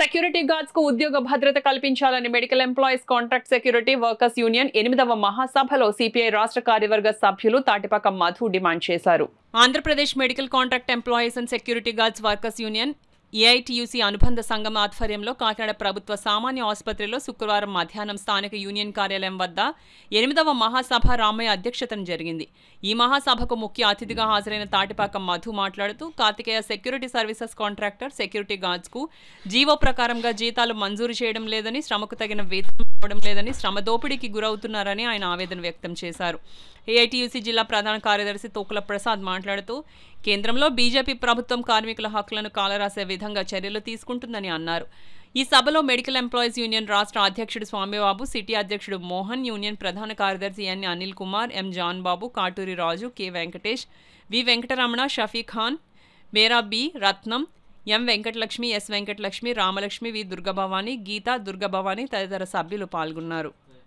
Security guards కు ఉద్యోగ భద్రత కల్పించాలని medical employees contract security workers union 8వ మహాసభలో సిపిఐ రాష్ట్ర కార్యవర్గ సభ్యులు తాటిపాక మధు డిమాండ్ చేశారు. Andhra Pradesh medical contract employees and security guards workers union AITUC అనుబంధ సంఘం ఆధ్వర్యంలో కాకినాడ ప్రభుత్వ సామాన్య ఆసుపత్రిలో శుక్రవారం మధ్యాహ్నం స్థానిక యూనియన్ కార్యాలయం వద్ద 8వ మహాసభ రామయ్య అధ్యక్షతన జరిగింది. ఈ మహాసభకు ముఖ్య అతిథిగా హాజరైన తాటిపాక మధు మాట్లాడుతూ Karthikeya security services contractor security guards కు జీవో ప్రకారంగా జీతాలు మంజూరు చేయడం లేదని, శ్రమకు తగిన వేతనం ఇవ్వడం లేదని, శ్రమ దోపిడీకి గురవుతున్నారని ఆయన ఆవేదన వ్యక్తం చేశారు. ఏఐటియుసి జిల్లా ప్రధాన కార్యదర్శి తోకుల ప్రసాద్ మాట్లాడుతూ కేంద్రంలో బీజేపీ ప్రభుత్వం కార్మికుల హక్కులను కాలరాసే విధంగా చర్యలు తీసుకుంటుందని అన్నారు. ఈ సభలో మెడికల్ ఎంప్లాయీస్ యూనియన్ రాష్ట్ర అధ్యక్షుడు స్వామిబాబు, సిటీ అధ్యక్షుడు మోహన్, యూనియన్ ప్రధాన కార్యదర్శి ఎన్ అనిల్ కుమార్, ఎం జాన్ బాబు, కాటూరి రాజు, కె వెంకటేష్, వి వెంకటరమణ, షఫీ ఖాన్, మేరా బి రత్నం, ఎం వెంకటలక్ష్మి, ఎస్ వెంకటలక్ష్మి, రామలక్ష్మి, వి దుర్గభవాని, గీతా దుర్గభవాని తదితర సభ్యులు పాల్గొన్నారు.